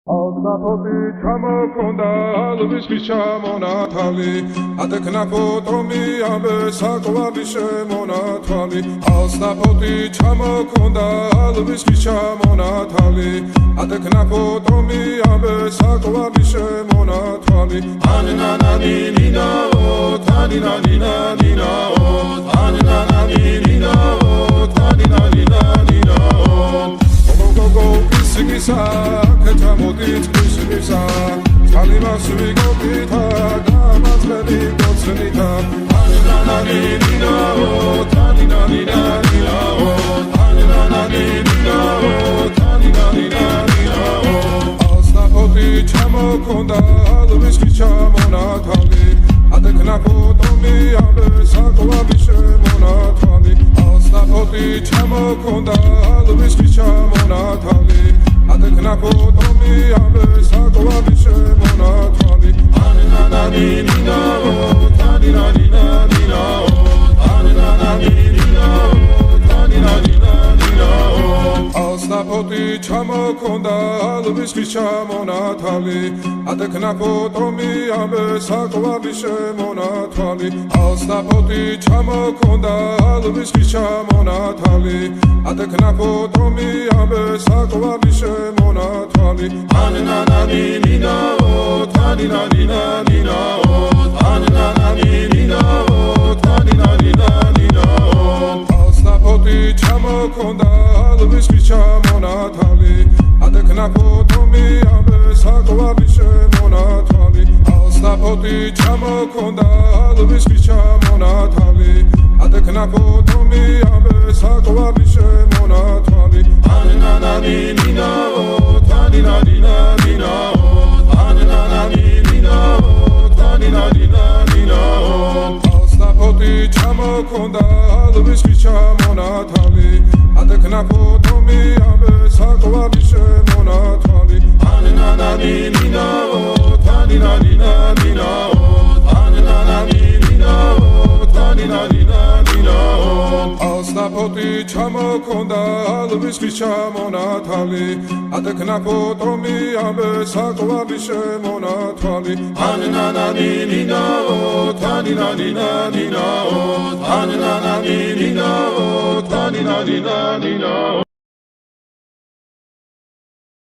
Alsapoti ჩამოქონდა ალვისის ჩამონათალი ატექნა ფოტომი ამბე საკვალი შემონათვალი Alsapoti ჩამოქონდა ალვისის ჩამონათალი ატექნა ფოტომი ამბე საკვალი შემონათვალი ანანანინინაო თანინანინანინაო ანანანინინაო თანინანინანინაო გოგო ისგისა კეთამოდით ისგისა წალიმას ვიგობითა დამაწყები გოცნითა ანანანინინაო თანინანინანინაო ანანანინინაო თანინანინანინაო Alsapoti ჩამოქონდა ალვისის ჩამონათალი ატექნა ფოტომი ამბე საკვალი შემონათვალი Alsapoti ჩამოქონდა ალვისის ჩამონათალი ატექნა ფოტომი ამბე საკვალი შემონათვალი ანანანინინაო თანინანინანინაო ანანანინინაო თანინანინანინაო Alsapoti ჩამოქონდა ალვისის ჩამონათალი ატექნა ფოტომი ამბე საკვალი შემონათვალი Alsapoti ჩამოქონდა ალვისის ჩამონათალი ატექნა ფოტომი ამბე საკვალი შემონათვალი ანანანინინაო თანინანინანინაო ანანანინინაო თანინანინანინაო Alsapoti ჩამოქონდა ალვისის ჩამონათალი ატექნა ფოტომი ამბე საკვალი შემონათვალი Alsapoti ჩამოქონდა ალვისის ჩამონათალი ატექნა ფოტომი ამბე საკვალი შემონათვალი ანანანინინაო თანინანინანინაო ანანანინინაო თანინანინანინაო Alsapoti ჩამოქონდა ალვისის ჩამონათალი ატექნა ფოტომი ამბე საკვალი შემონათვალი ანანანინინაო თანინანინანინაო ანანანინინაო თანინანინანინაო Alsapoti ჩამოქონდა ალვისის ჩამონათალი ატექნა ფოტომი ამბე საკვალი შემონათვალი ანანანინინაო თანინანინანინაო ანანანინინაო თანინანინანინაო